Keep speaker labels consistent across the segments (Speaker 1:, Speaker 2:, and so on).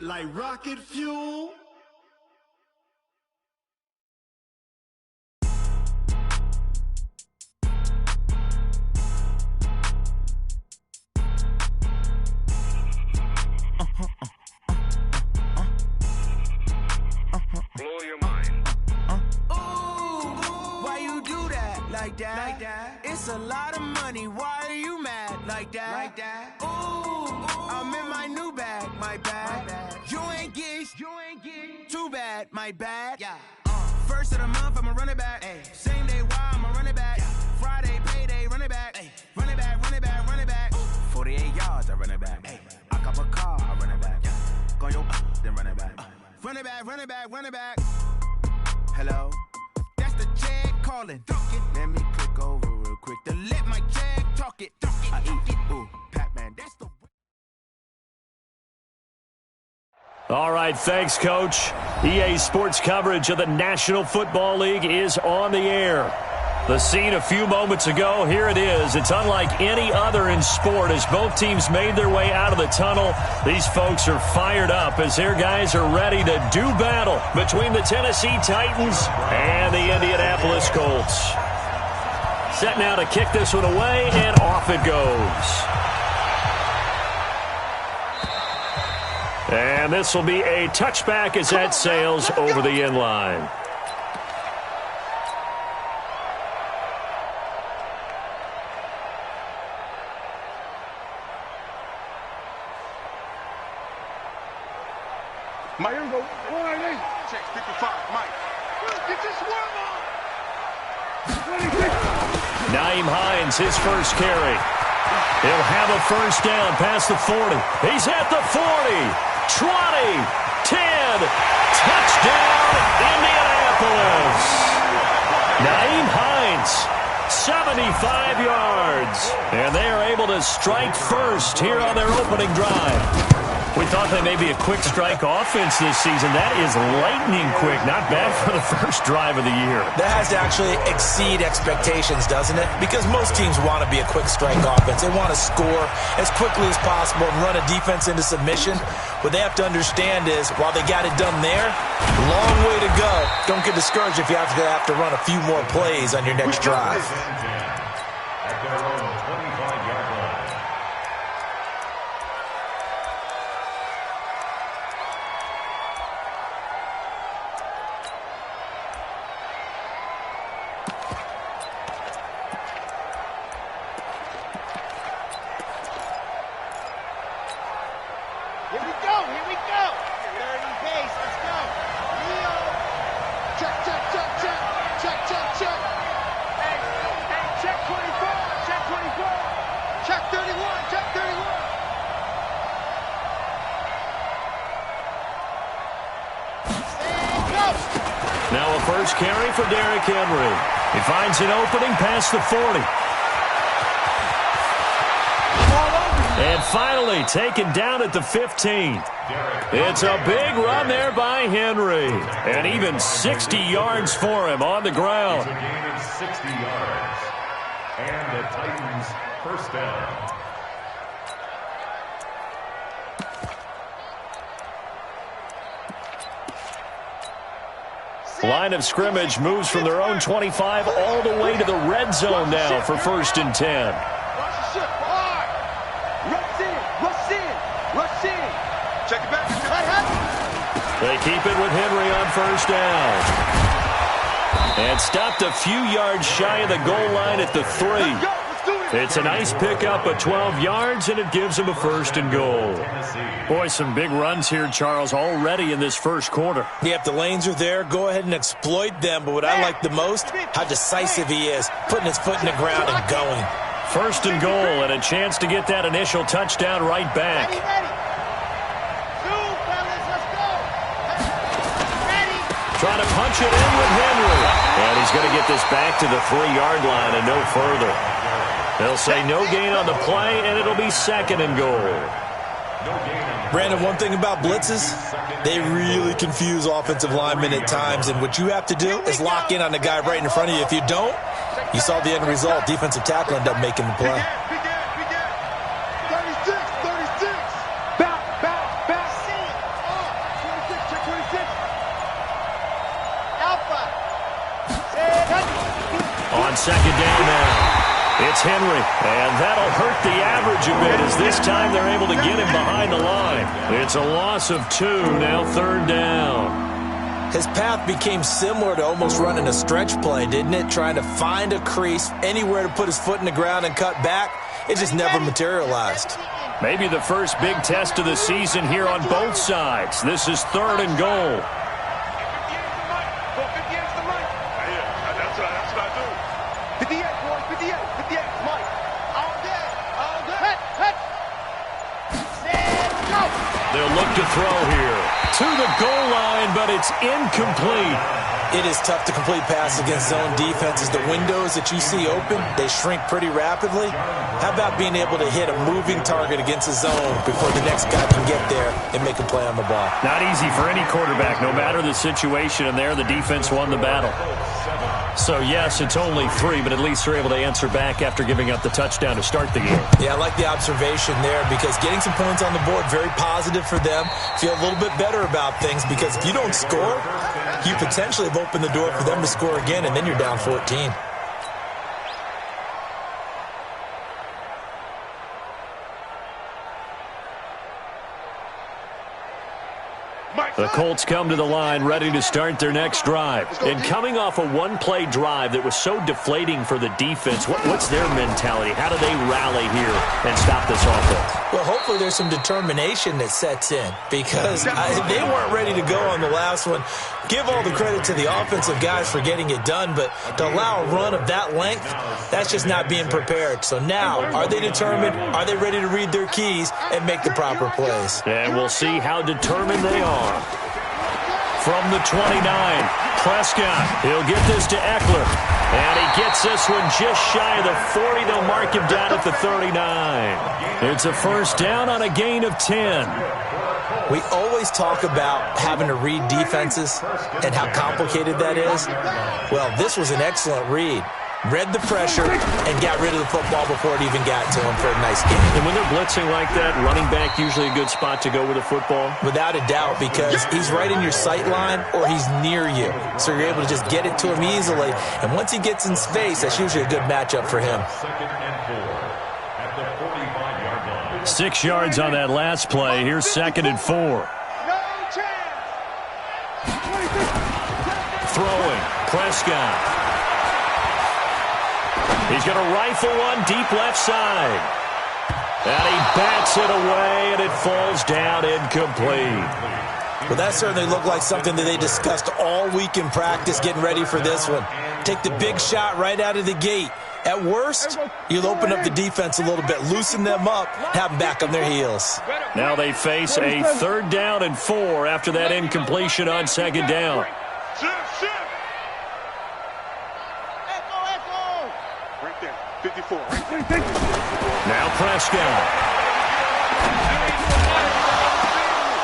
Speaker 1: like rocket fuel.
Speaker 2: Blow your mind.
Speaker 3: Why you do that like that? It's a lot of money. Why are you mad like that? I'm in my new bag, my bag. You ain't get too bad, my bad. Yeah. First of the month, I'ma run it back. Same day, why I'ma run it back. Friday, payday, run it back. Run it back, run it back, run it back. 48 yards, I run it back. I cop a car, I run it back. Go your then run it back. Run it back, run it back, run it back. Hello? That's the jag calling. Let me click over real quick to let my jag talk it. I eat it. Ooh, Pac-Man, that's the...
Speaker 4: All right, thanks, Coach. EA Sports coverage of the National Football League is on the air. The scene a few moments ago, here it is. It's unlike any other in sport as both teams made their way out of the tunnel. These folks are fired up as their guys are ready to do battle between the Tennessee Titans and the Indianapolis Colts. Set now to kick this one away, and off it goes. And this will be a touchback as that sails over the end line.
Speaker 2: Mike, here we go. Check 55, Mike. Get this one on.
Speaker 4: Naeem Hines, his first carry. He'll have a first down past the 40. He's at the 40, 20, 10. Touchdown, Indianapolis. Naeem Hines, 75 yards. And they are able to strike first here on their opening drive. We thought they may be a quick strike offense this season. That is lightning quick. Not bad for the first drive of the year.
Speaker 5: That has to actually exceed expectations, doesn't it? Because most teams want to be a quick strike offense. They want to score as quickly as possible and run a defense into submission. What they have to understand is, while they got it done there, long way to go. Don't get discouraged if you have to run a few more plays on your next drive.
Speaker 6: At their own 25-yard line.
Speaker 2: Here we go. Dirty base. Let's go. Leo. Check. Hey, check 24. Check 24. Check 31. Check 31. And go.
Speaker 4: Now a first carry for Derrick Henry. He finds an opening past the 40. And finally taken down at the 15. It's a big run there by Henry. And even 60 yards for him on the ground.
Speaker 6: It's a gain of 60 yards. And the Titans first down.
Speaker 4: Line of scrimmage moves from their own 25 all the way to the red zone now for 1st and 10.
Speaker 2: Check it back.
Speaker 4: They keep it with Henry on first down. And stopped a few yards shy of the goal line at the 3. It's a nice pickup of 12 yards, and it gives them a 1st and goal. Boy, some big runs here, Charles, already in this first quarter.
Speaker 5: Yeah, if the lanes are there, go ahead and exploit them. But what I like the most, how decisive he is, putting his foot in the ground and going.
Speaker 4: 1st and goal, and a chance to get that initial touchdown right back. Trying to punch it in with Henry. And he's going to get this back to the 3-yard line and no further. They'll say no gain on the play, and it'll be 2nd and goal.
Speaker 5: Brandon, one thing about blitzes, they really confuse offensive linemen at times, and what you have to do is lock in on the guy right in front of you. If you don't, you saw the end result. Defensive tackle ended up making the play.
Speaker 4: on second down now. It's Henry, and that'll hurt the average a bit as this time they're able to get him behind the line. It's a loss of 2, now third down.
Speaker 5: His path became similar to almost running a stretch play, didn't it? Trying to find a crease, anywhere to put his foot in the ground and cut back. It just never materialized.
Speaker 4: Maybe the first big test of the season here on both sides. This is 3rd and goal. They'll look to throw here. To the goal line, but it's incomplete.
Speaker 5: It is tough to complete passes against zone defenses. The windows that you see open, they shrink pretty rapidly. How about being able to hit a moving target against a zone before the next guy can get there and make a play on the ball?
Speaker 4: Not easy for any quarterback, no matter the situation, and there the defense won the battle. So, yes, it's only 3, but at least they're able to answer back after giving up the touchdown to start the game.
Speaker 5: Yeah, I like the observation there because getting some points on the board, very positive for them. Feel a little bit better about things because if you don't score, you potentially have opened the door for them to score again, and then you're down 14.
Speaker 4: The Colts come to the line ready to start their next drive. And coming off a one-play drive that was so deflating for the defense, what's their mentality? How do they rally here and stop this offense?
Speaker 5: Well, hopefully there's some determination that sets in because they weren't ready to go on the last one. Give all the credit to the offensive guys for getting it done, but to allow a run of that length, that's just not being prepared. So now, are they determined? Are they ready to read their keys and make the proper plays?
Speaker 4: And we'll see how determined they are. From the 29, Prescott. He'll get this to Eckler. And he gets this one just shy of the 40. They'll mark him down at the 39. It's a first down on a gain of 10.
Speaker 5: We always talk about having to read defenses and how complicated that is. Well, this was an excellent read. Read the pressure and got rid of the football before it even got to him for a nice game.
Speaker 4: And when they're blitzing like that, running back usually a good spot to go with a football?
Speaker 5: Without a doubt, because he's right in your sight line or he's near you. So you're able to just get it to him easily. And once he gets in space, that's usually a good matchup for him.
Speaker 4: 6 yards on that last play. Here's 2nd and 4. Throwing. Prescott. He's going to rifle one deep left side. And he bats it away, and it falls down incomplete.
Speaker 5: Well, that certainly looked like something that they discussed all week in practice getting ready for this one. Take the big shot right out of the gate. At worst, you'll open up the defense a little bit, loosen them up, have them back on their heels.
Speaker 4: Now they face a 3rd down and 4 after that incompletion on 2nd down.
Speaker 2: Right there, 54.
Speaker 4: Now Prescott.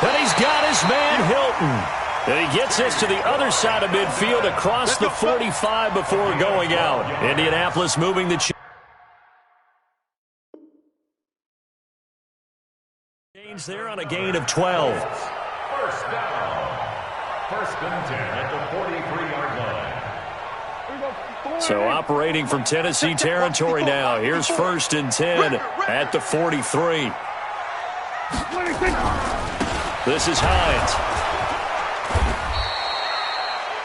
Speaker 4: And he's got his man Hilton. And he gets this to the other side of midfield across the 45 before going out. Indianapolis moving the chains there on a gain of 12.
Speaker 6: First down. 1st and 10 at the 43-yard line.
Speaker 4: So operating from Tennessee territory now. Here's 1st and 10 at the 43. This is Hines.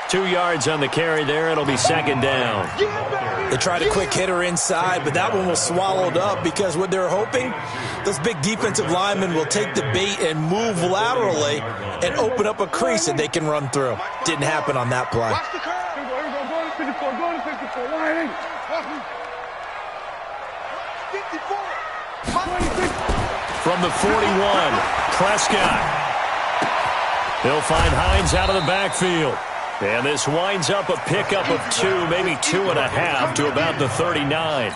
Speaker 4: 2 yards on the carry there. It'll be 2nd down.
Speaker 5: They tried a quick hitter inside, but that one was swallowed up because what they're hoping, those big defensive linemen will take the bait and move laterally and open up a crease that they can run through. Didn't happen on that play.
Speaker 4: From the 41, Prescott. He'll find Hines out of the backfield. And this winds up a pickup of 2, maybe 2.5 to about the 39.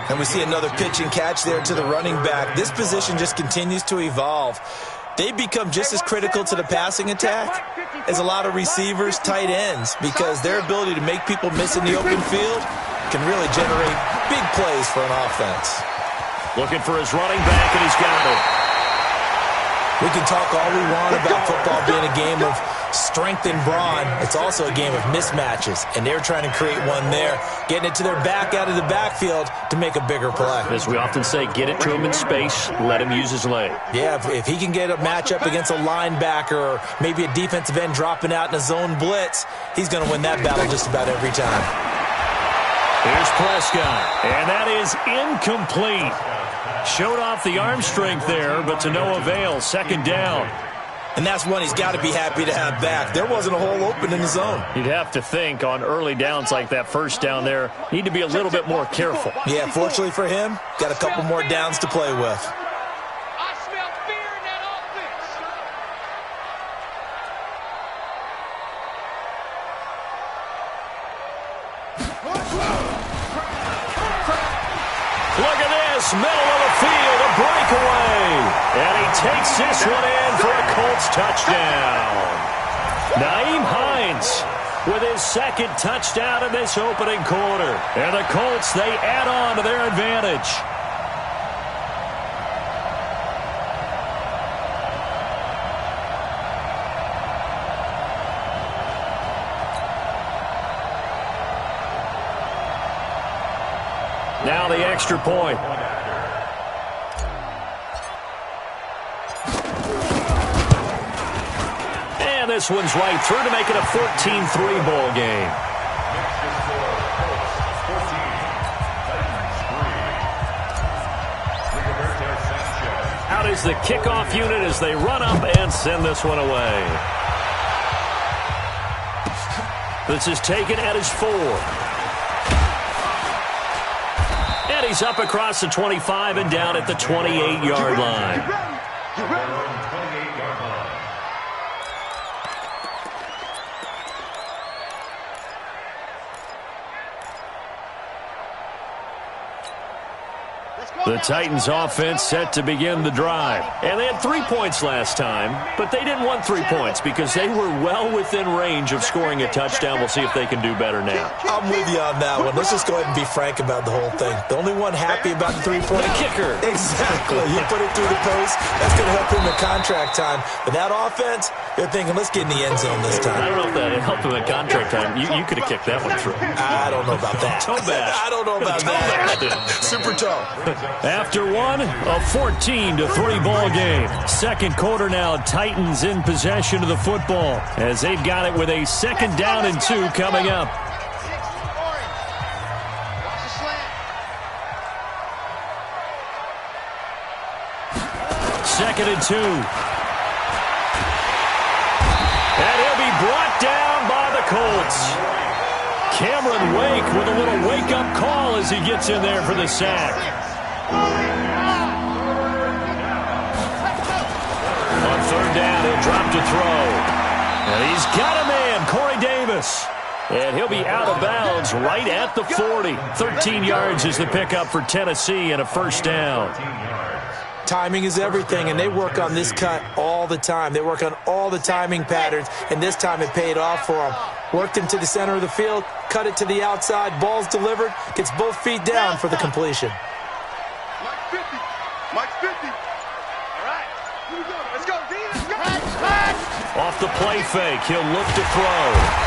Speaker 5: And we see another pitch and catch there to the running back. This position just continues to evolve. They become just as critical to the passing attack as a lot of receivers, tight ends, because their ability to make people miss in the open field can really generate big plays for an offense.
Speaker 4: Looking for his running back, and he's got it.
Speaker 5: We can talk all we want about football being a game of strength and brawn. It's also a game of mismatches, and they're trying to create one there, getting it to their back out of the backfield to make a bigger play.
Speaker 4: As we often say, get it to him in space, let him use his leg.
Speaker 5: Yeah, if he can get a matchup against a linebacker or maybe a defensive end dropping out in a zone blitz, he's going to win that battle just about every time.
Speaker 4: Here's Prescott, and that is incomplete. Showed off the arm strength there, but to no avail. Second down.
Speaker 5: And that's one he's got to be happy to have back. There wasn't a hole open in the zone.
Speaker 4: You'd have to think on early downs like that first down there, need to be a little bit more careful.
Speaker 5: Yeah, fortunately for him, got a couple more downs to play with.
Speaker 2: I smell fear in that offense.
Speaker 4: Look at this, middle of the field, a breakaway. And he takes this one in for a Colts touchdown. Nyheim Hines with his second touchdown in this opening quarter. And the Colts, they add on to their advantage. Now the extra point. And this one's right through to make it a 14-3 ball game. Out is the kickoff unit as they run up and send this one away. This is taken at his 4. And he's up across the 25 and down at the 28-yard line. The Titans offense set to begin the drive. And they had 3 points last time, but they didn't want 3 points because they were well within range of scoring a touchdown. We'll see if they can do better now.
Speaker 5: I'm with you on that one. Let's just go ahead and be frank about the whole thing. The only one happy about the 3-point
Speaker 4: kicker.
Speaker 5: Exactly. You put it through the post. That's going to help him in contract time. But that offense, they're thinking, let's get in the end zone this time.
Speaker 4: I don't know if that helped him in contract time. You could have kicked that one through.
Speaker 5: I don't know about that.
Speaker 4: Toe bash.
Speaker 5: I don't know about that. Super toe.
Speaker 4: After one, a 14-3 ball game. Second quarter now, Titans in possession of the football as they've got it with a 2nd down and 2 coming up. Second and 2. And he'll be brought down by the Colts. Cameron Wake with a little wake-up call as he gets in there for the sack. On 3rd down, he'll drop to throw. And he's got a man, Corey Davis. And he'll be out of bounds right at the 40. 13 yards is the pickup for Tennessee and a 1st down.
Speaker 5: Timing is everything, and they work on this cut all the time. They work on all the timing patterns, and this time it paid off for them. Worked into the center of the field, cut it to the outside, ball's delivered, gets both feet down for the completion.
Speaker 2: Mike 50. Mike 50. All right. Here we go. Let's go, D. Let's go.
Speaker 4: Off the play fake, he'll look to throw.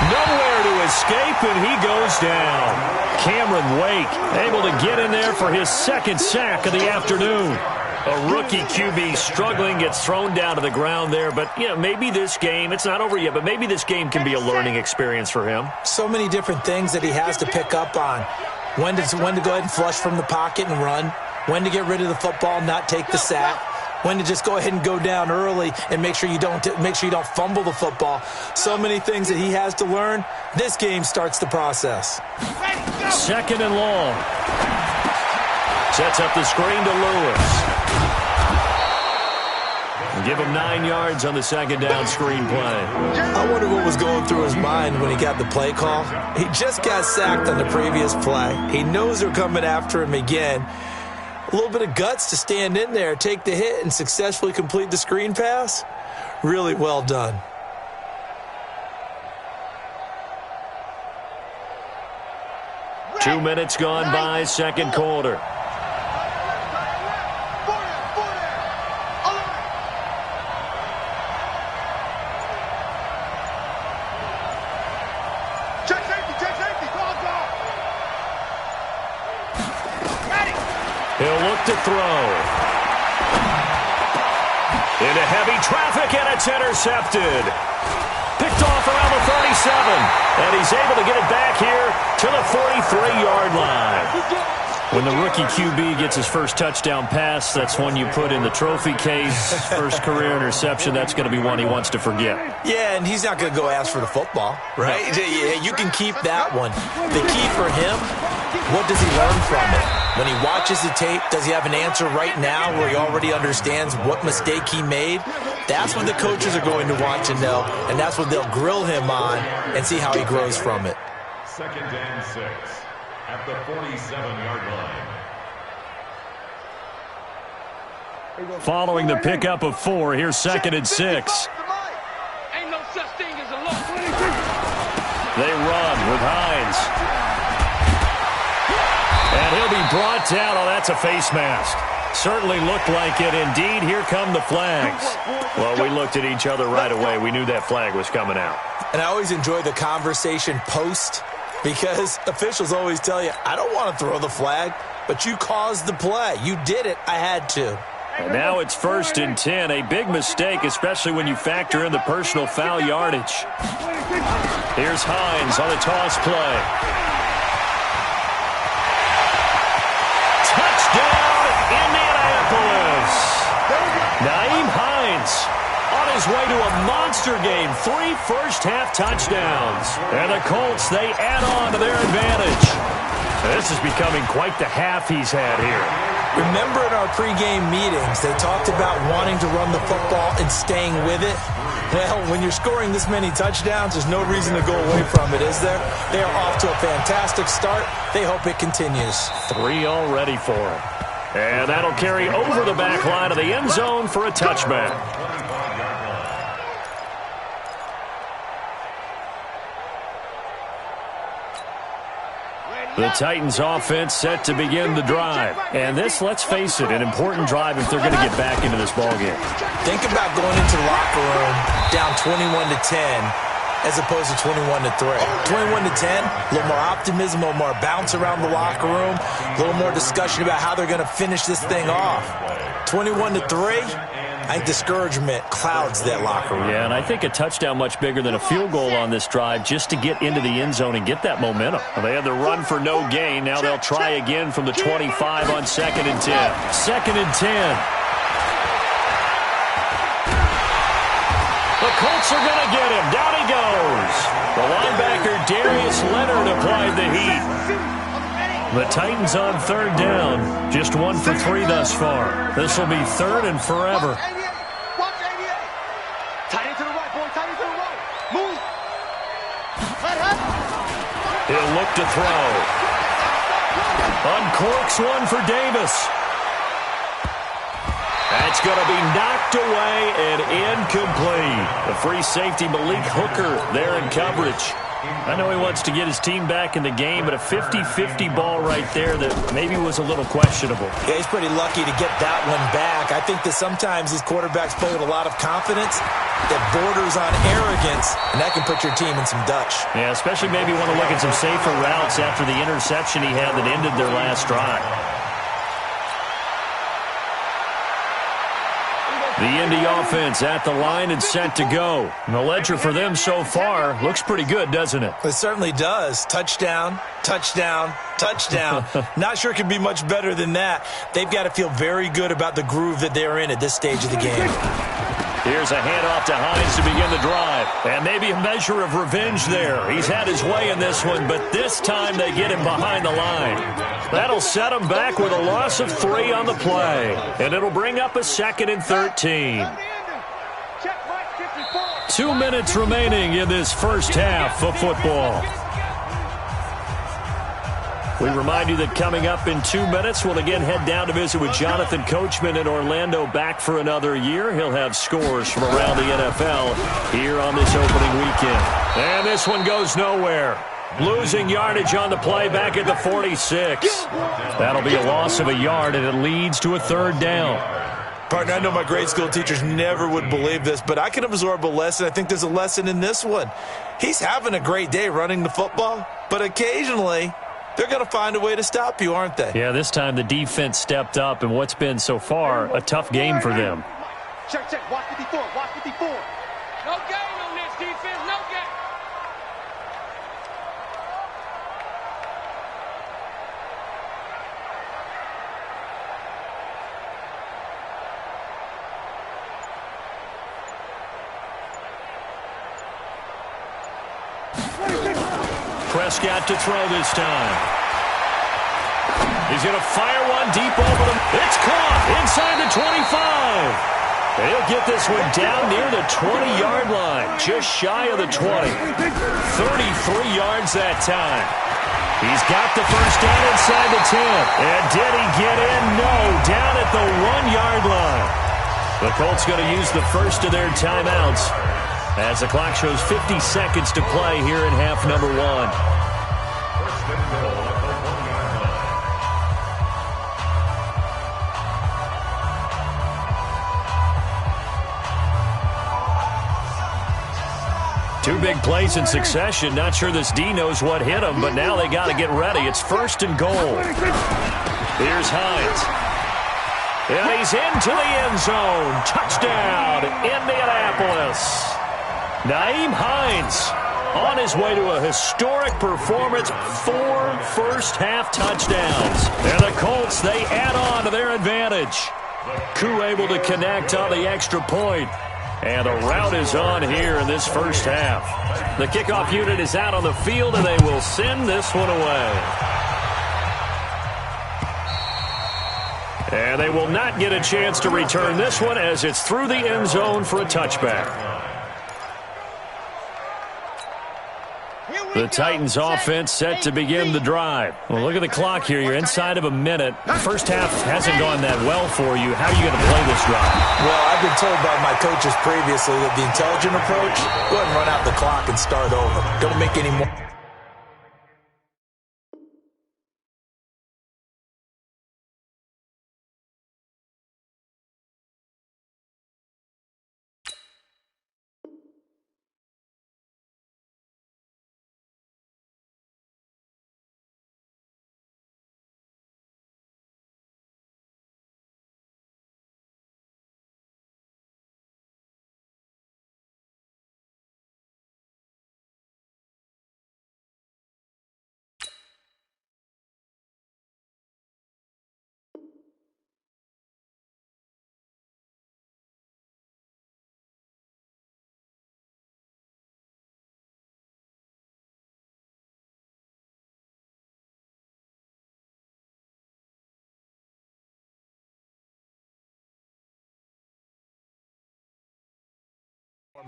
Speaker 4: Nowhere to escape, and he goes down. Cameron Wake able to get in there for his 2nd sack of the afternoon. A rookie QB struggling, gets thrown down to the ground there. But, you know, maybe this game, it's not over yet, but maybe this game can be a learning experience for him.
Speaker 5: So many different things that he has to pick up on. When to go ahead and flush from the pocket and run. When to get rid of the football and not take the sack. When to just go ahead and go down early and make sure you don't fumble the football. So many things that he has to learn. This game starts the process.
Speaker 4: 2nd and long. Sets up the screen to Lewis. Give him 9 yards on the 2nd down screen play.
Speaker 5: I wonder what was going through his mind when he got the play call. He just got sacked on the previous play. He knows they're coming after him again. A little bit of guts to stand in there, take the hit, and successfully complete the screen pass. Really well done.
Speaker 4: Two minutes gone by, 2nd quarter. left to throw. Into heavy traffic, and it's intercepted. Picked off around the 37, and he's able to get it back here to the 43-yard line. When the rookie QB gets his first touchdown pass, that's one you put in the trophy case. First career interception, that's going to be one he wants to forget.
Speaker 5: Yeah, and he's not going to go ask for the football, right? No. Yeah, you can keep that one. The key for him, what does he learn from it? When he watches the tape, does he have an answer right now where he already understands what mistake he made? That's what the coaches are going to want to know, and that's what they'll grill him on and see how he grows from it.
Speaker 6: 2nd and 6 at the 47-yard line.
Speaker 4: Following the pickup of 4, here's 2nd and 6.
Speaker 2: Ain't no such thing as a loss.
Speaker 4: They run with Hines. And he'll be brought down. Oh, that's a face mask. Certainly looked like it. Indeed, here come the flags. Well, we looked at each other right away. We knew that flag was coming out.
Speaker 5: And I always enjoy the conversation post because officials always tell you, I don't want to throw the flag, but you caused the play. You did it. I had to.
Speaker 4: And now it's 1st and 10. A big mistake, especially when you factor in the personal foul yardage. Here's Hines on the toss play. Touchdown, Indianapolis. Naeem Hines on his way to a monster game. 3 first-half touchdowns. And the Colts, they add on to their advantage. This is becoming quite the half he's had here.
Speaker 5: Remember in our pregame meetings, they talked about wanting to run the football and staying with it? Well, when you're scoring this many touchdowns, there's no reason to go away from it, is there? They are off to a fantastic start. They hope it continues.
Speaker 4: 3 already for him. And that'll carry over the back line of the end zone for a touchback. The Titans offense set to begin the drive. And this, let's face it, an important drive if they're going to get back into this ballgame.
Speaker 5: Think about going into the locker room down 21-10 as opposed to 21-3. 21-10, a little more optimism, a little more bounce around the locker room, a little more discussion about how they're going to finish this thing off. 21-3, I think discouragement clouds that locker room.
Speaker 4: Yeah, and I think a touchdown much bigger than a field goal on this drive just to get into the end zone and get that momentum. They had the run for no gain. Now they'll try again from the 25 on 2nd and 10. 2nd and 10. The Colts are going to get him. Down he goes. The linebacker, Darius Leonard, applied the heat. The Titans on 3rd down. Just 1 for 3 thus far. This will be 3rd and forever. He'll look to throw. Uncorks one for Davis. That's going to be knocked away and incomplete. The free safety, Malik Hooker, there in coverage. I know he wants to get his team back in the game, but a 50-50 ball right there that maybe was a little questionable.
Speaker 5: Yeah, he's pretty lucky to get that one back. I think that sometimes these quarterbacks play with a lot of confidence that borders on arrogance, and that can put your team in some Dutch.
Speaker 4: Yeah, especially maybe want to look at some safer routes after the interception he had that ended their last drive. The Indy offense at the line and set to go. And the ledger for them so far looks pretty good, doesn't it?
Speaker 5: It certainly does. Touchdown, touchdown, touchdown. Not sure it could be much better than that. They've got to feel very good about the groove that they're in at this stage of the game.
Speaker 4: Here's a handoff to Hines to begin the drive. And maybe a measure of revenge there. He's had his way in this one, but this time they get him behind the line. That'll set him back with a loss of 3 on the play. And it'll bring up a 2nd and 13. 2 minutes remaining in this first half of football. We remind you that coming up in 2 minutes, we'll again head down to visit with Jonathan Coachman in Orlando, back for another year. He'll have scores from around the NFL here on this opening weekend. And this one goes nowhere. Losing yardage on the play back at the 46. That'll be a loss of a yard, and it leads to a 3rd down.
Speaker 5: Partner, I know my grade school teachers never would believe this, but I can absorb a lesson. I think there's a lesson in this one. He's having a great day running the football, but occasionally they're going to find a way to stop you, aren't they?
Speaker 4: Yeah, this time the defense stepped up in what's been so far a tough game for them.
Speaker 2: Check, watch 54, watch 54. No gain on this defense, no gain.
Speaker 4: Prescott to throw this time. He's going to fire one deep over them. It's caught inside the 25. He'll get this one down near the 20-yard line, just shy of the 20. 33 yards that time. He's got the first down inside the 10. And did he get in? No, down at the 1-yard line. The Colts going to use the first of their timeouts as the clock shows 50 seconds to play here in half number 1.
Speaker 6: First and goal at the 1-yard line.
Speaker 4: Two big plays in succession. Not sure this D knows what hit him, but now they got to get ready. It's first and goal. Here's Hines. And he's into the end zone. Touchdown, Indianapolis. Nyheim Hines on his way to a historic performance. 4 first-half touchdowns. And the Colts, they add on to their advantage. Koo able to connect on the extra point. And the route is on here in this first half. The kickoff unit is out on the field, and they will send this one away. And they will not get a chance to return this one as it's through the end zone for a touchback. The Titans offense set to begin the drive. Well, look at the clock here. You're inside of a minute. The first half hasn't gone that well for you. How are you going to play this drive?
Speaker 5: Well, I've been told by my coaches previously that the intelligent approach, go ahead and run out the clock and start over. Don't make any more.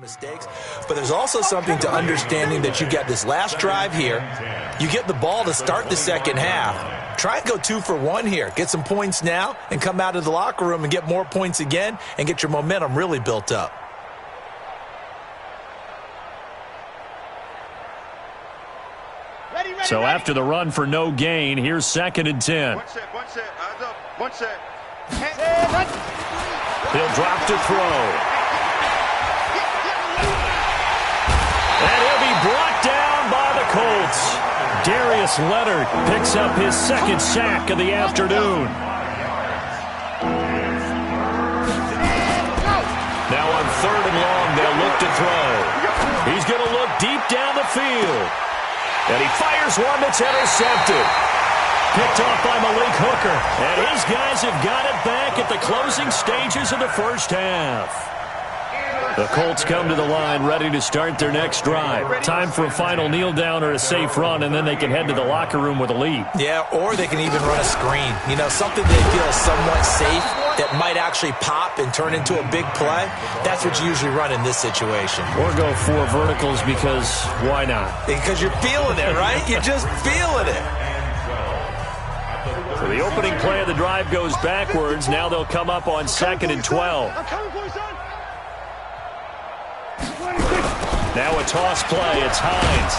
Speaker 5: Mistakes, but there's also something to understanding that you got this last drive here. You get the ball to start the second half. Try and go 2 for 1 here. Get some points now and come out of the locker room and get more points again and get your momentum really built up.
Speaker 4: So after the run for no gain, here's 2nd and 10.
Speaker 2: One set, eyes up, one set.
Speaker 4: He'll drop to throw. And he'll be brought down by the Colts. Darius Leonard picks up his 2nd sack of the afternoon. Now on 3rd and long, they'll look to throw. He's going to look deep down the field. And he fires one that's intercepted. Picked off by Malik Hooker. And his guys have got it back at the closing stages of the first half. The Colts come to the line ready to start their next drive. Time for a final kneel down or a safe run, and then they can head to the locker room with a lead.
Speaker 5: Yeah, or they can even run a screen. You know, something they feel is somewhat safe that might actually pop and turn into a big play. That's what you usually run in this situation.
Speaker 4: Or go 4 verticals because why not?
Speaker 5: Because you're feeling it, right? You're just feeling it.
Speaker 4: So the opening play of the drive goes backwards. Now they'll come up on 2nd and 12.
Speaker 2: I'm coming for you, son.
Speaker 4: Now a toss play. It's Hines.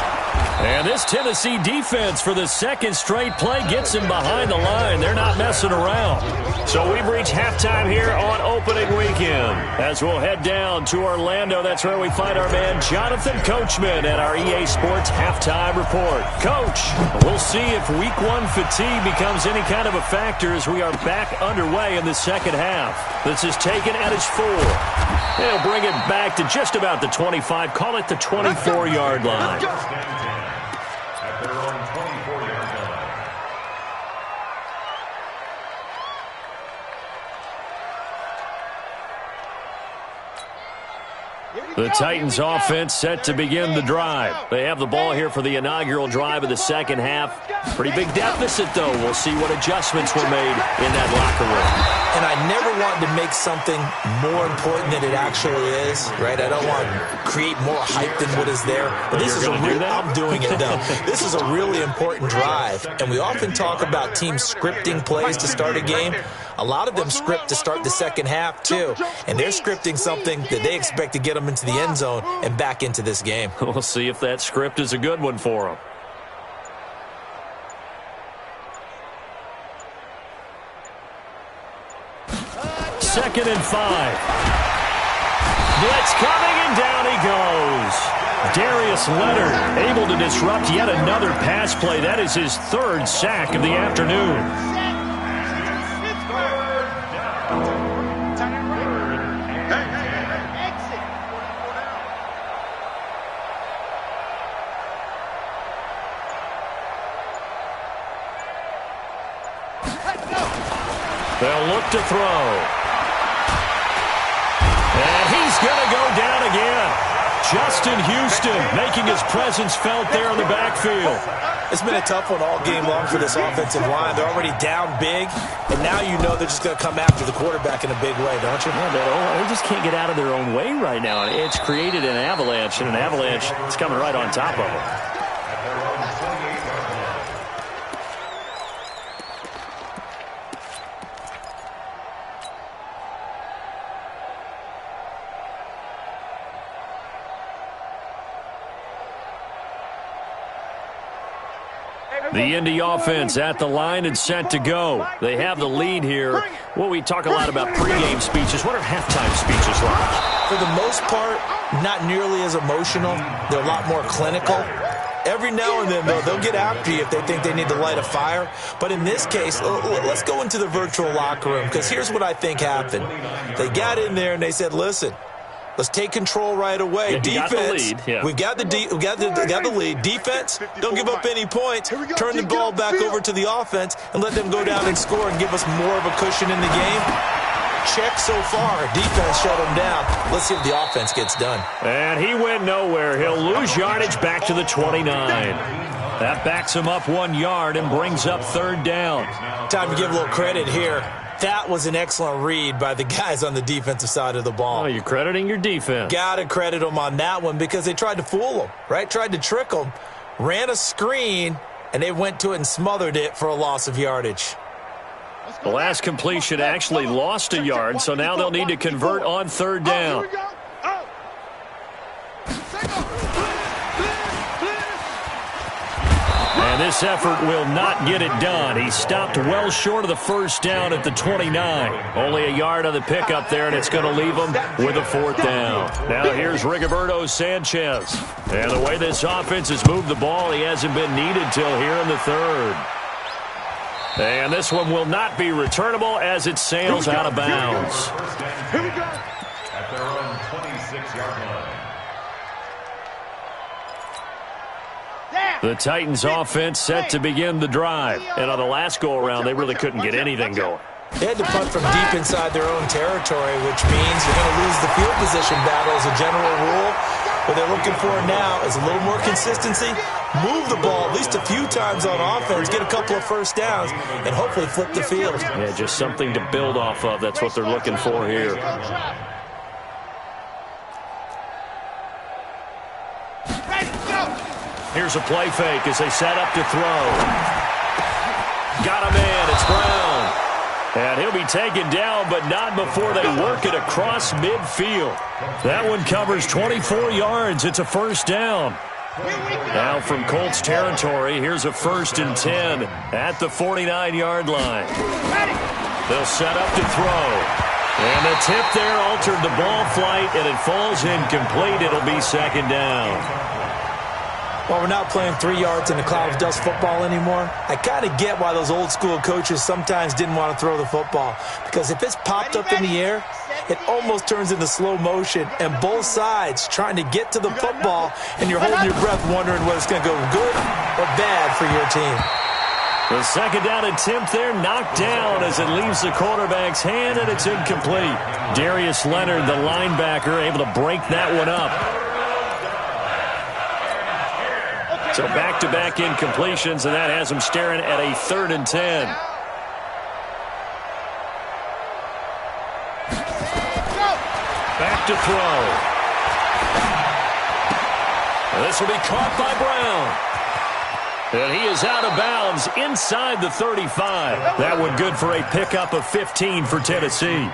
Speaker 4: And this Tennessee defense for the second straight play gets him behind the line. They're not messing around. So we've reached halftime here on opening weekend. As we'll head down to Orlando, that's where we find our man Jonathan Coachman at our EA Sports Halftime Report. Coach, we'll see if Week 1 fatigue becomes any kind of a factor as we are back underway in the second half. This is taken at his 4. They'll bring it back to just about the 25, call it the 24-yard line.
Speaker 6: At their own 24-yard line.
Speaker 4: The Titans offense set to begin the drive. They have the ball here for the inaugural drive of the second half. Pretty big deficit, though. We'll see what adjustments were made in that locker room.
Speaker 5: And I never wanted to make something more important than it actually is, right? I don't want to create more hype than what is there. But this is I'm doing it, though. This is a really important drive. And we often talk about teams scripting plays to start a game. A lot of them script to start the second half, too. And they're scripting something that they expect to get them into the end zone and back into this game.
Speaker 4: We'll see if that script is a good one for them. Second and 5. Blitz coming, and down he goes. Darius Leonard able to disrupt yet another pass play. That is his 3rd sack of the afternoon. They'll look to throw. And he's going to go down again. Justin Houston making his presence felt there in the backfield.
Speaker 5: It's been a tough one all game long for this offensive line. They're already down big, and now you know they're just going to come after the quarterback in a big way, don't you?
Speaker 4: Yeah, they just can't get out of their own way right now. It's created an avalanche, and an avalanche is coming right on top of them. The Indy offense at the line and set to go. They have the lead here. Well, we talk a lot about pregame speeches. What are halftime speeches like?
Speaker 5: For the most part, not nearly as emotional. They're a lot more clinical. Every now and then, though, they'll get after you if they think they need to light a fire. But in this case, let's go into the virtual locker room, because here's what I think happened. They got in there and they said, listen, let's take control right away.
Speaker 4: Yeah,
Speaker 5: defense, we've got the lead. Defense, don't give up any points. Turn the ball back over to the offense and let them go down and score and give us more of a cushion in the game. Check so far. Defense shut him down. Let's see if the offense gets done.
Speaker 4: And he went nowhere. He'll lose yardage back to the 29. That backs him up 1 yard and brings up 3rd down.
Speaker 5: Time to give a little credit here. That was an excellent read by the guys on the defensive side of the ball.
Speaker 4: Oh, you're crediting your defense.
Speaker 5: Got to credit them on that one because they tried to fool them, right? Tried to trick them, ran a screen, and they went to it and smothered it for a loss of yardage.
Speaker 4: The last completion actually lost a yard, so now they'll need to convert on 3rd down. And this effort will not get it done. He stopped well short of the 1st down at the 29. Only a yard on the pickup there, and it's going to leave him with a 4th down. Now here's Rigoberto Sanchez. And the way this offense has moved the ball, he hasn't been needed till here in the 3rd. And this one will not be returnable as it sails out of bounds.
Speaker 6: Here we go. At their own 26-yard line.
Speaker 4: The Titans offense set to begin the drive. And on the last go-around, they really couldn't get anything going.
Speaker 5: They had to punt from deep inside their own territory, which means you're going to lose the field position battle as a general rule. What they're looking for now is a little more consistency, move the ball at least a few times on offense, get a couple of 1st downs, and hopefully flip the field.
Speaker 4: Yeah, just something to build off of. That's what they're looking for here. Here's a play fake as they set up to throw. Got a man. It's Brown. And he'll be taken down, but not before they work it across midfield. That one covers 24 yards. It's a 1st down. Now from Colts territory, here's a 1st and 10 at the 49-yard line. They'll set up to throw. And the tip there altered the ball flight, and it falls incomplete. It'll be 2nd down.
Speaker 5: Well, we're not playing 3 yards in a cloud of dust football anymore. I kind of get why those old-school coaches sometimes didn't want to throw the football. Because if it's popped up in the air, it almost turns into slow motion, and both sides trying to get to the football, and you're holding your breath wondering whether it's going to go good or bad for your team.
Speaker 4: The 2nd down attempt there knocked down as it leaves the quarterback's hand, and it's incomplete. Darius Leonard, the linebacker, able to break that one up. So back-to-back incompletions, and that has him staring at a 3rd and 10. Back to throw. This will be caught by Brown. And he is out of bounds inside the 35. That one good for a pickup of 15 for Tennessee.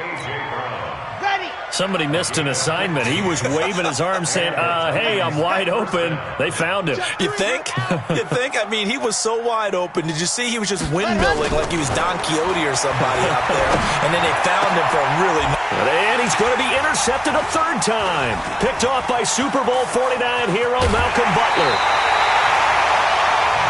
Speaker 4: Somebody missed an assignment. He was waving his arms saying, hey, I'm wide open. They found him.
Speaker 5: You think? You think? I mean, he was so wide open. Did you see he was just windmilling like he was Don Quixote or somebody out there? And then they found him for a really...
Speaker 4: And he's going to be intercepted a 3rd time. Picked off by Super Bowl 49 hero Malcolm Butler.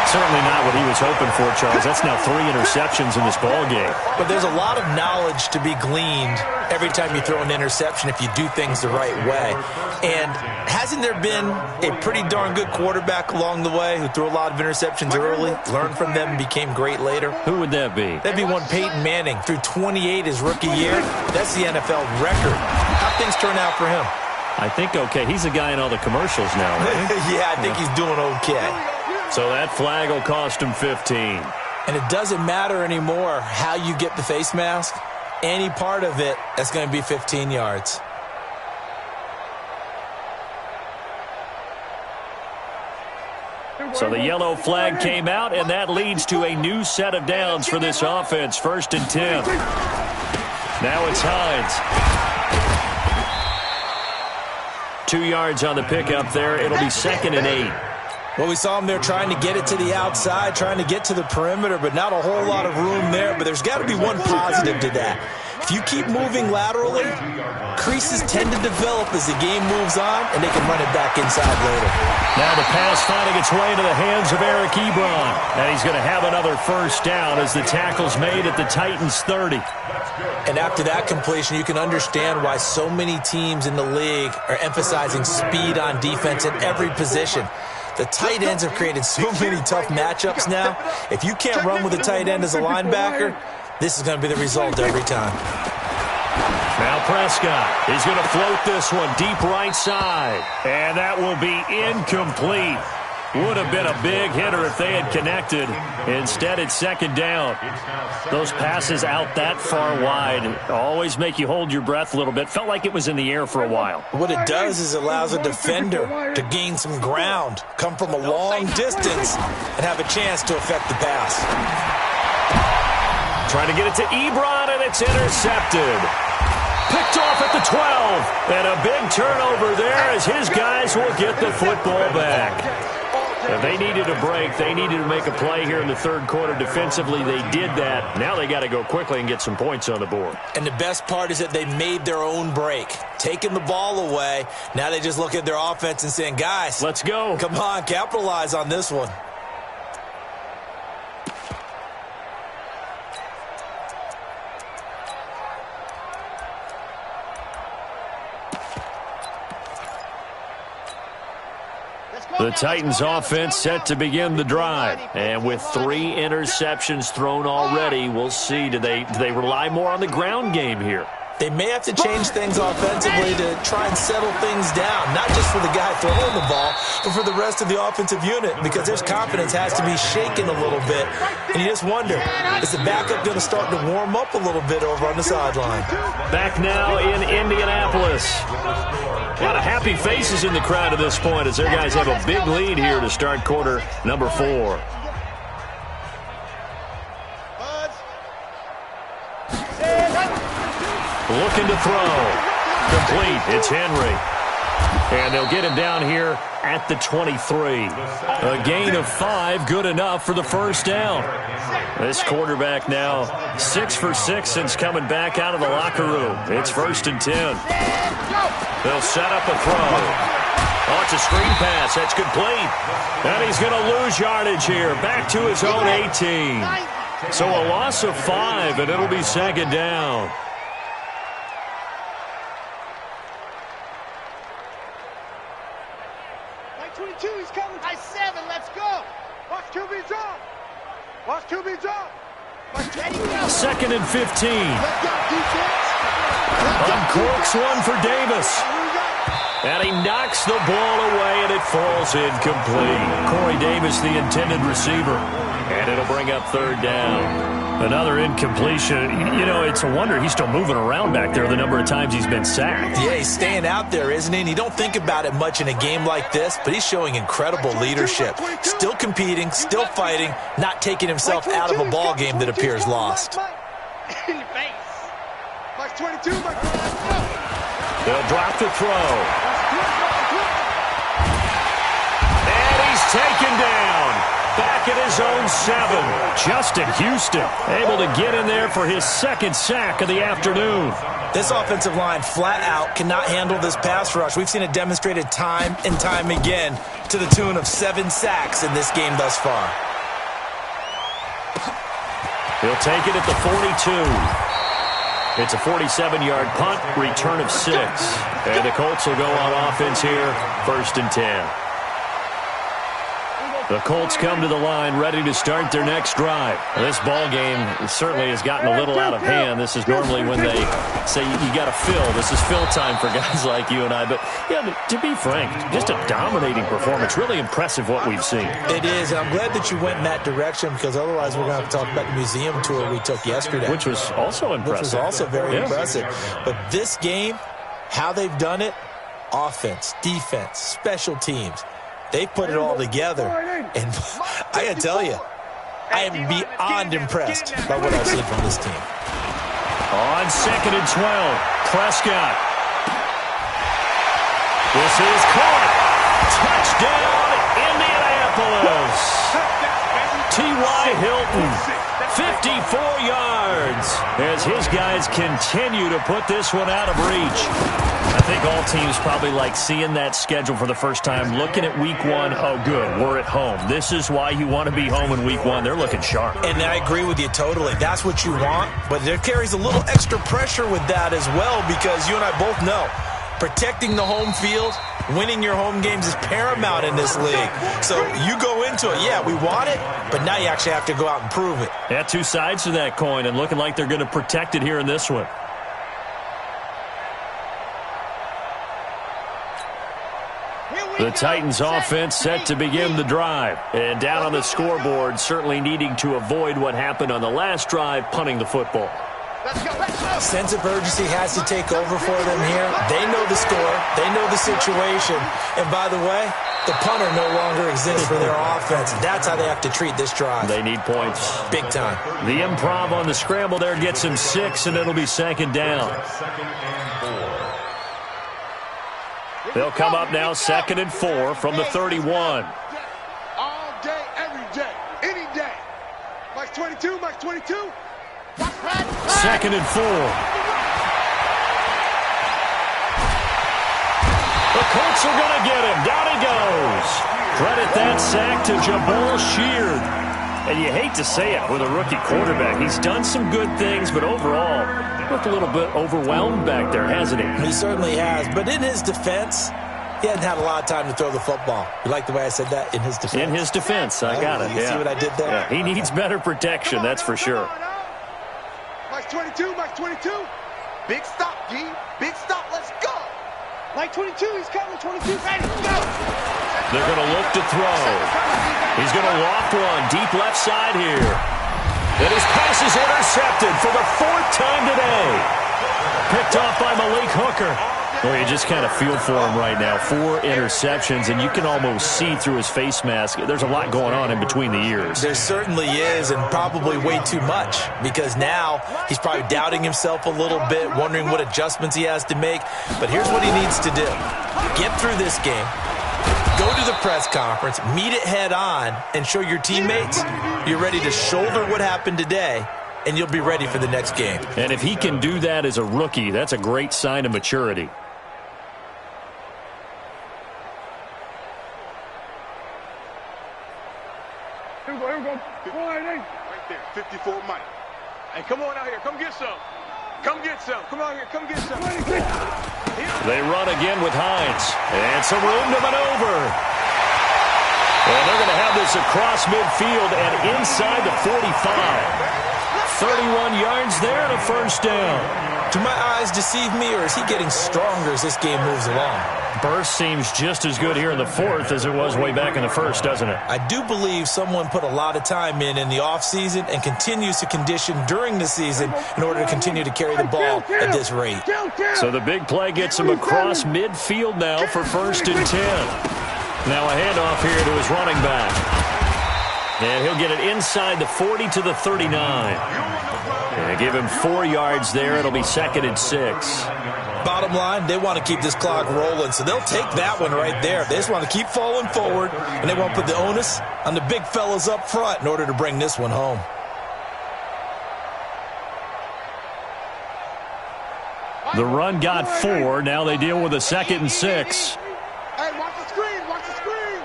Speaker 4: Certainly not what he was hoping for, Charles. That's now 3 interceptions in this ball game.
Speaker 5: But there's a lot of knowledge to be gleaned every time you throw an interception if you do things the right way. And hasn't there been a pretty darn good quarterback along the way who threw a lot of interceptions early, learned from them, and became great later?
Speaker 4: Who would that be?
Speaker 5: That'd be one Peyton Manning. Threw 28 his rookie year. That's the NFL record. How'd things turn out for him?
Speaker 4: I think okay. He's a guy in all the commercials now, right?
Speaker 5: Yeah, I think he's doing okay.
Speaker 4: So that flag will cost him 15.
Speaker 5: And it doesn't matter anymore how you get the face mask. Any part of it, that's going to be 15 yards.
Speaker 4: So the yellow flag came out, and that leads to a new set of downs for this offense. 1st and 10. Now it's Hines. 2 yards on the pickup there. It'll be 2nd and 8.
Speaker 5: Well, we saw him there trying to get it to the outside, trying to get to the perimeter, but not a whole lot of room there. But there's got to be one positive to that. If you keep moving laterally, creases tend to develop as the game moves on, and they can run it back inside later.
Speaker 4: Now the pass finding its way into the hands of Eric Ebron. And he's going to have another 1st down as the tackle's made at the Titans' 30.
Speaker 5: And after that completion, you can understand why so many teams in the league are emphasizing speed on defense at every position. The tight ends have created so many tough matchups now. If you can't run with a tight end as a linebacker, this is going to be the result every time.
Speaker 4: Now Prescott, he's going to float this one deep right side. And that will be incomplete. Would have been a big hitter if they had connected. Instead, it's 2nd down. Those passes out that far wide always make you hold your breath a little bit. Felt like it was in the air for a while.
Speaker 5: What it does is it allows a defender to gain some ground, come from a long distance, and have a chance to affect the pass.
Speaker 4: Trying to get it to Ebron, and it's intercepted. Picked off at the 12. And a big turnover there as his guys will get the football back. If they needed a break, they needed to make a play here in the 3rd quarter. Defensively, they did that. Now they got to go quickly and get some points on the board.
Speaker 5: And the best part is that they made their own break. Taking the ball away, now they just look at their offense and saying, guys,
Speaker 4: let's go.
Speaker 5: Come on, capitalize on this one.
Speaker 4: The Titans offense set to begin the drive. And with 3 interceptions thrown already, we'll see. Do they rely more on the ground game here?
Speaker 5: They may have to change things offensively to try and settle things down, not just for the guy throwing the ball, but for the rest of the offensive unit, because their confidence has to be shaken a little bit. And you just wonder, is the backup going to start to warm up a little bit over on the sideline?
Speaker 4: Back now in Indianapolis. A lot of happy faces in the crowd at this point as their guys have a big lead here to start quarter number 4. Looking to throw. Complete. It's Henry. And they'll get him down here at the 23. A gain of 5, good enough for the first down. This quarterback now 6 for 6 since coming back out of the locker room. It's 1st and 10. They'll set up a throw. Oh, it's a screen pass. That's complete. And he's going to lose yardage here. Back to his own 18. So a loss of 5, and it'll be 2nd down.
Speaker 2: He's coming. 7, let's go. Watch QB drop. Watch QB drop.
Speaker 4: 2nd and 15. Uncorks one for Davis. And he knocks the ball away, and it falls incomplete. Corey Davis, the intended receiver. And it'll bring up 3rd down. Another incompletion. You know, it's a wonder he's still moving around back there the number of times he's been sacked.
Speaker 5: Yeah, he's staying out there, isn't he? And you don't think about it much in a game like this, but he's showing incredible leadership. Still competing, still fighting, not taking himself out of a ball game that appears lost.
Speaker 2: In the face. Mark 22, Mark 22.
Speaker 4: They'll drop the throw. And he's taken down. Back at his own 7. Justin Houston able to get in there for his 2nd sack of the afternoon.
Speaker 5: This offensive line flat out cannot handle this pass rush. We've seen it demonstrated time and time again to the tune of 7 sacks in this game thus far.
Speaker 4: He'll take it at the 42. It's a 47-yard punt, return of 6. And the Colts will go on offense here, 1st and 10. The Colts come to the line ready to start their next drive. This ball game certainly has gotten a little out of hand. This is normally when they say you got to fill. This is fill time for guys like you and I. But, yeah, to be frank, just a dominating performance. Really impressive what we've seen.
Speaker 5: It is. I'm glad that you went in that direction because otherwise we're going to have to talk about the museum tour we took yesterday.
Speaker 4: Which was also impressive.
Speaker 5: Which was also very impressive. But this game, how they've done it, offense, defense, special teams, they put it all together, and I got to tell you, I am beyond impressed by what I've seen from this team.
Speaker 4: On 2nd and 12, Prescott. This is caught. Touchdown, Indianapolis. T.Y. Hilton, 54 yards, as his guys continue to put this one out of reach. I think all teams probably like seeing that schedule for the first time, looking at week 1. Oh, good, we're at home. This is why you want to be home in week 1. They're looking sharp.
Speaker 5: And I agree with you totally. That's what you want, but there carries a little extra pressure with that as well because you and I both know protecting the home field, winning your home games is paramount in this league. So you go into it, yeah, we want it, but now you actually have to go out and prove it.
Speaker 4: Yeah, 2 sides to that coin, and looking like they're going to protect it here in this one. The Titans offense set to begin the drive. And down on the scoreboard, certainly needing to avoid what happened on the last drive, punting the football.
Speaker 5: Sense of urgency has to take over for them here. They know the score. They know the situation. And by the way, the punter no longer exists for their offense. That's how they have to treat this drive.
Speaker 4: They need points.
Speaker 5: Big time.
Speaker 4: The improv on the scramble there gets him 6, and it'll be 2nd down. They'll come up now 2nd and 4 from the 31.
Speaker 2: All day, every day, any day. Mike 22, Mike 22.
Speaker 4: 2nd and 4. The Colts are going to get him. Down he goes. Credit that sack to Jabal Sheard. And you hate to say it with a rookie quarterback. He's done some good things, but overall, looked a little bit overwhelmed back there, hasn't he?
Speaker 5: He certainly has. But in his defense, he hadn't had a lot of time to throw the football. You like the way I said that? In his defense.
Speaker 4: In his defense. I got it.
Speaker 5: You see what I did there?
Speaker 4: Yeah. He needs better protection, that's for sure.
Speaker 2: Mike 22, Mike 22. Big stop, G. Big stop, let's go. Mike 22, he's coming. 22, ready, go.
Speaker 4: They're going to look to throw. He's going to loft one deep left side here. And his pass is intercepted for the 4th time today. Picked off by Malik Hooker. Well, you just kind of feel for him right now. 4 interceptions, and you can almost see through his face mask. There's a lot going on in between the ears.
Speaker 5: There certainly is, and probably way too much, because now he's probably doubting himself a little bit, wondering what adjustments he has to make. But here's what he needs to do. Get through this game, go to the press conference, meet it head on, and show your teammates you're ready to shoulder what happened today, and you'll be ready for the next game.
Speaker 4: And if he can do that as a rookie, that's a great sign of maturity.
Speaker 2: Here we go. Right there, 54 Mike. Hey, come on out here. Come get some. Come get some. Come out here. Come get some.
Speaker 4: They run again with Hines. And some room to maneuver. And they're going to have this across midfield and inside the 45. 31 yards there and a first down.
Speaker 5: Do my eyes deceive me, or is he getting stronger as this game moves along?
Speaker 4: Burst seems just as good here in the fourth as it was way back in the first, doesn't it?
Speaker 5: I do believe someone put a lot of time in the offseason and continues to condition during the season in order to continue to carry the ball at this rate.
Speaker 4: So the big play gets him across midfield now for 1st and 10. Now a handoff here to his running back. And he'll get it inside the 40 to the 39. And give him 4 yards there. It'll be 2nd and 6.
Speaker 5: Bottom line, they want to keep this clock rolling, so they'll take that one right there. They just want to keep falling forward, and they want to put the onus on the big fellas up front in order to bring this one home.
Speaker 4: The run got 4. Now they deal with a 2nd and 6.
Speaker 2: Hey, watch the screen. Watch the screen.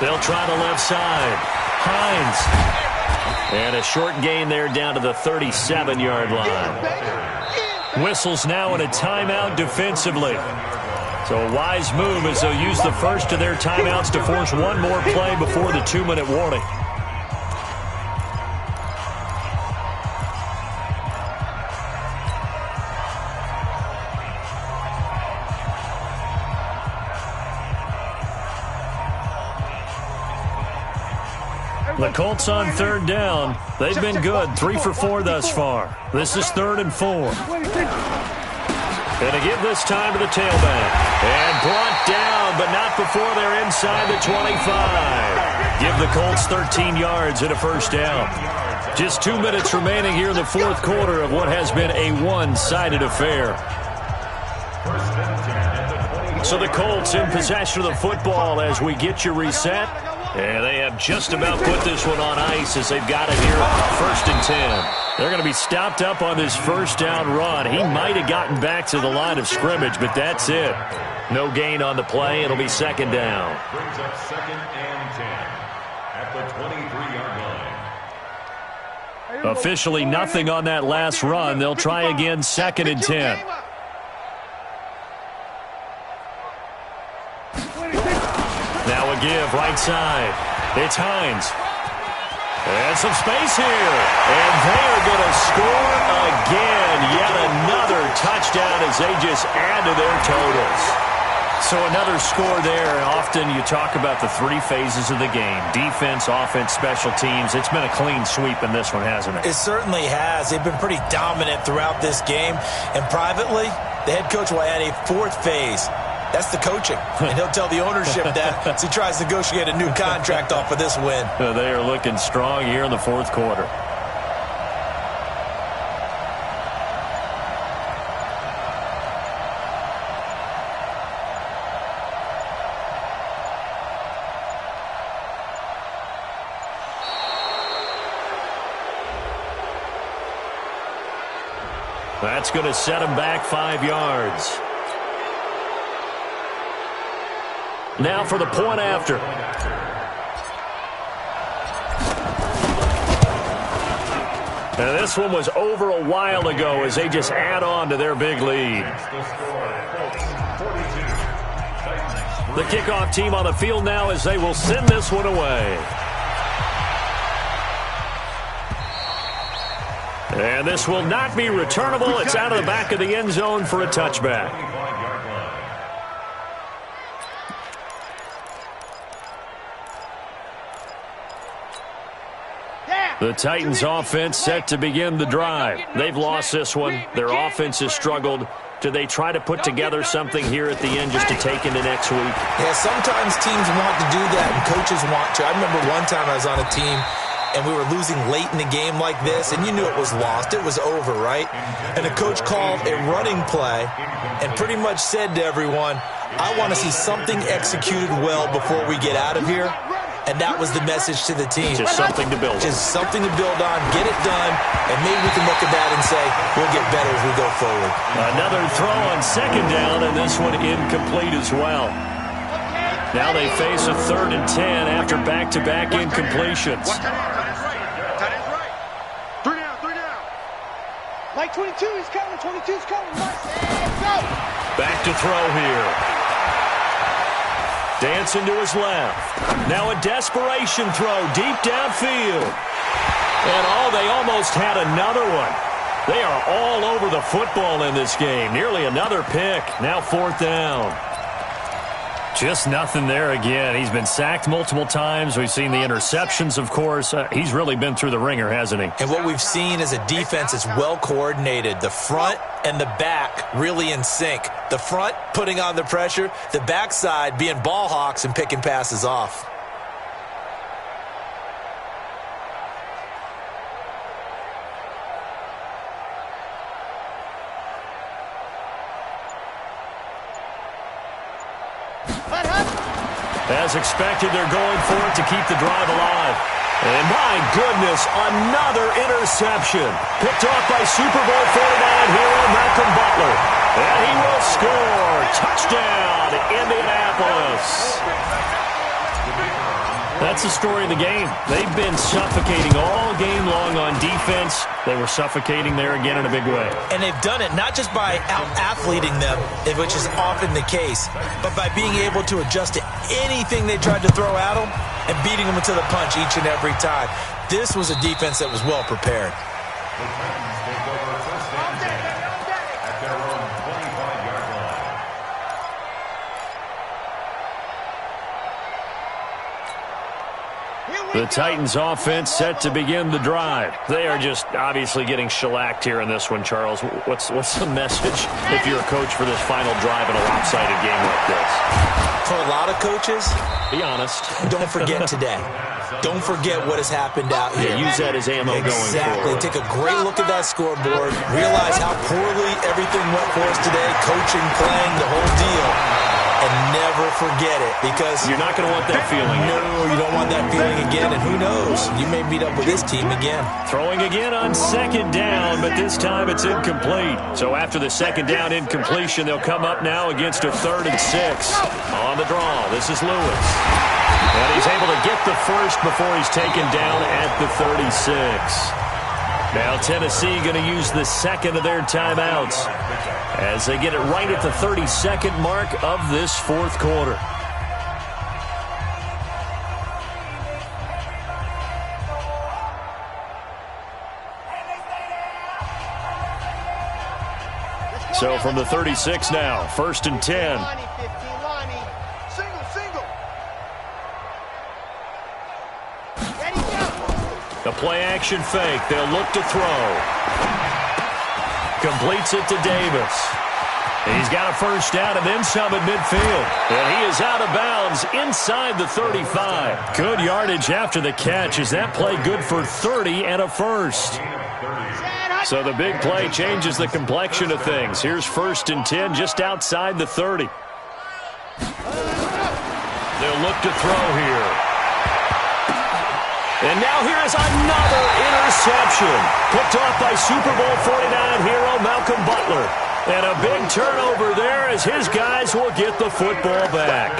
Speaker 4: They'll try the left side. Hines. And a short gain there down to the 37-yard line. Whistles now in a timeout defensively. So a wise move as they'll use the first of their timeouts to force one more play before the 2-minute warning. The Colts on 3rd down. They've been good, 3 for 4 thus far. This is 3rd and 4. Going to give this time to the tailback. And brought down, but not before they're inside the 25. Give the Colts 13 yards and a first down. Just 2 minutes remaining here in the fourth quarter of what has been a one-sided affair. So the Colts in possession of the football as we get you reset. And they have just about put this one on ice as they've got it here, 1st and 10. They're going to be stopped up on this first down run. He might have gotten back to the line of scrimmage, but that's it. No gain on the play. It'll be 2nd down.
Speaker 6: Brings up 2nd and 10 at the 23-yard line.
Speaker 4: Officially nothing on that last run. They'll try again, 2nd and 10. Now a give, right side. It's Hines. And some space here. And they are going to score again. Yet another touchdown as they just add to their totals. So another score there. Often you talk about the 3 phases of the game. Defense, offense, special teams. It's been a clean sweep in this one, hasn't it?
Speaker 5: It certainly has. They've been pretty dominant throughout this game. And privately, the head coach will add a 4th phase. That's the coaching. And he'll tell the ownership that as he tries to negotiate a new contract off of this win.
Speaker 4: They are looking strong here in the fourth quarter. That's going to set him back 5 yards. Now for the point after. And this one was over a while ago as they just add on to their big lead. The kickoff team on the field now as they will send this one away. And this will not be returnable. It's out of the back of the end zone for a touchback. The Titans offense set to begin the drive. They've lost this one. Their offense has struggled. do they try to put together something here at the end just to take into next week?
Speaker 5: Yeah, sometimes teams want to do that and coaches want to. I remember one time I was on a team and we were losing late in the game like this, and you knew it was lost. It was over, right? And the coach called a running play and pretty much said to everyone, I want to see something executed well before we get out of here. And that was the message to the team.
Speaker 4: Just something to build on.
Speaker 5: Just something to build on, get it done, and maybe we can look at that and say, we'll get better as we go forward.
Speaker 4: Another throw on second down, and this one incomplete as well. Now they face a 3rd and 10 after back-to-back incompletions.
Speaker 2: Tight end's right. 3 down. Mike 22, he's coming. 22's coming. Mike, go.
Speaker 4: Back to throw here. Dancing to his left. Now a desperation throw deep downfield. And they almost had another one. They are all over the football in this game. Nearly another pick. Now 4th down. Just nothing there again. He's been sacked multiple times. We've seen the interceptions, of course. He's really been through the ringer, hasn't he?
Speaker 5: And what we've seen is a defense that's well coordinated. The front and the back really in sync. The front putting on the pressure. The backside being ball hawks and picking passes off.
Speaker 4: As expected, they're going for it to keep the drive alive. And my goodness, another interception. Picked off by Super Bowl 49 hero Malcolm Butler. And he will score. Touchdown, Indianapolis. That's the story of the game. They've been suffocating all game long on defense. They were suffocating there again in a big way.
Speaker 5: And they've done it not just by out-athleting them, which is often the case, but by being able to adjust to anything they tried to throw at them and beating them to the punch each and every time. This was a defense that was well prepared.
Speaker 6: The Titans take over 1st and 10 at their own 25-yard line.
Speaker 4: The Titans offense set to begin the drive. They are just obviously getting shellacked here in this one, Charles. What's the message if you're a coach for this final drive in a lopsided game like this?
Speaker 5: For a lot of coaches,
Speaker 4: be honest.
Speaker 5: Don't forget today. Don't forget what has happened out here.
Speaker 4: Yeah, use that as ammo going forward.
Speaker 5: Exactly. Take a great look at that scoreboard. Realize how poorly everything went for us today. Coaching, playing, the whole deal. And never forget it, because
Speaker 4: you're not going to want that feeling.
Speaker 5: No, you don't want that feeling again, and who knows? You may meet up with this team again.
Speaker 4: Throwing again on 2nd down, but this time it's incomplete. So after the 2nd down incompletion, they'll come up now against a 3rd and 6. On the draw, this is Lewis. And he's able to get the first before he's taken down at the 36. Now Tennessee going to use the second of their timeouts as they get it right at the 32nd mark of this 4th quarter. So from the 36 now, 1st and 10. The play-action fake. They'll look to throw. Completes it to Davis. He's got a first down and then some at midfield. And he is out of bounds inside the 35. Good yardage after the catch. Is that play good for 30 and a first? So the big play changes the complexion of things. Here's 1st and 10 just outside the 30. They'll look to throw here. And now here is another interception. Picked off by Super Bowl 49 hero Malcolm Butler. And a big turnover there as his guys will get the football back.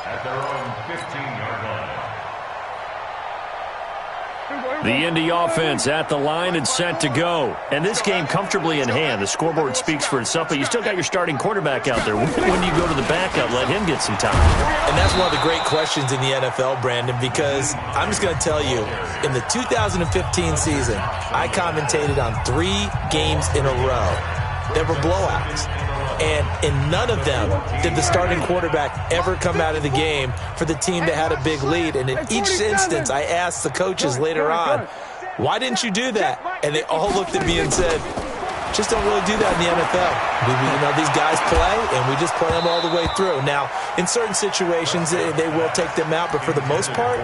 Speaker 6: At their own 15-yard line.
Speaker 4: The Indy offense at the line and set to go. And this game comfortably in hand. The scoreboard speaks for itself, but you still got your starting quarterback out there. When do you go to the backup, let him get some time?
Speaker 5: And that's one of the great questions in the NFL, Brandon, because I'm just going to tell you, in the 2015 season, I commentated on 3 games in a row that were blowouts. And in none of them did the starting quarterback ever come out of the game for the team that had a big lead. And in each instance, I asked the coaches later on, Why didn't you do that? And they all looked at me and said, just don't really do that in the NFL. These guys play, and we just play them all the way through. Now, in certain situations, they will take them out, but for the most part,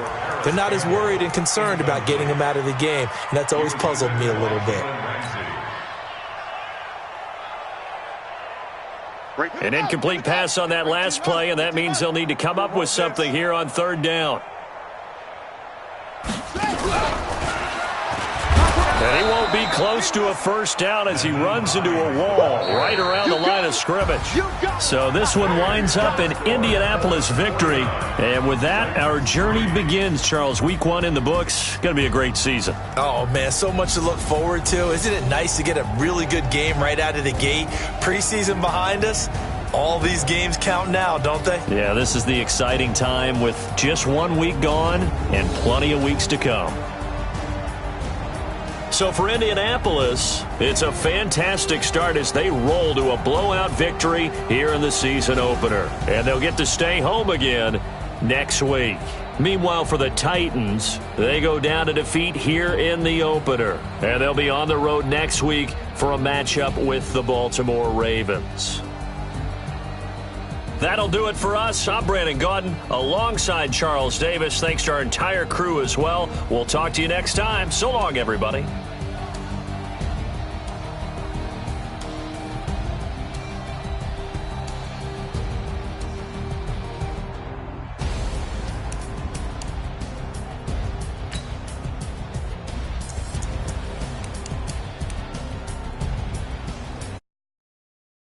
Speaker 5: they're not as worried and concerned about getting them out of the game, and that's always puzzled me a little bit.
Speaker 4: An incomplete pass on that last play, and that means they'll need to come up with something here on third down. And he won't be close to a first down as he runs into a wall right around the line of scrimmage. So this one winds up an Indianapolis victory. And with that, our journey begins, Charles. Week 1 in the books. Going to be a great season.
Speaker 5: Oh, man, so much to look forward to. Isn't it nice to get a really good game right out of the gate? Preseason behind us. All these games count now, don't they?
Speaker 4: Yeah, this is the exciting time with just 1 week gone and plenty of weeks to come. So for Indianapolis, it's a fantastic start as they roll to a blowout victory here in the season opener. And they'll get to stay home again next week. Meanwhile, for the Titans, they go down to defeat here in the opener. And they'll be on the road next week for a matchup with the Baltimore Ravens. That'll do it for us. I'm Brandon Gaudin alongside Charles Davis. Thanks to our entire crew as well. We'll talk to you next time. So long, everybody.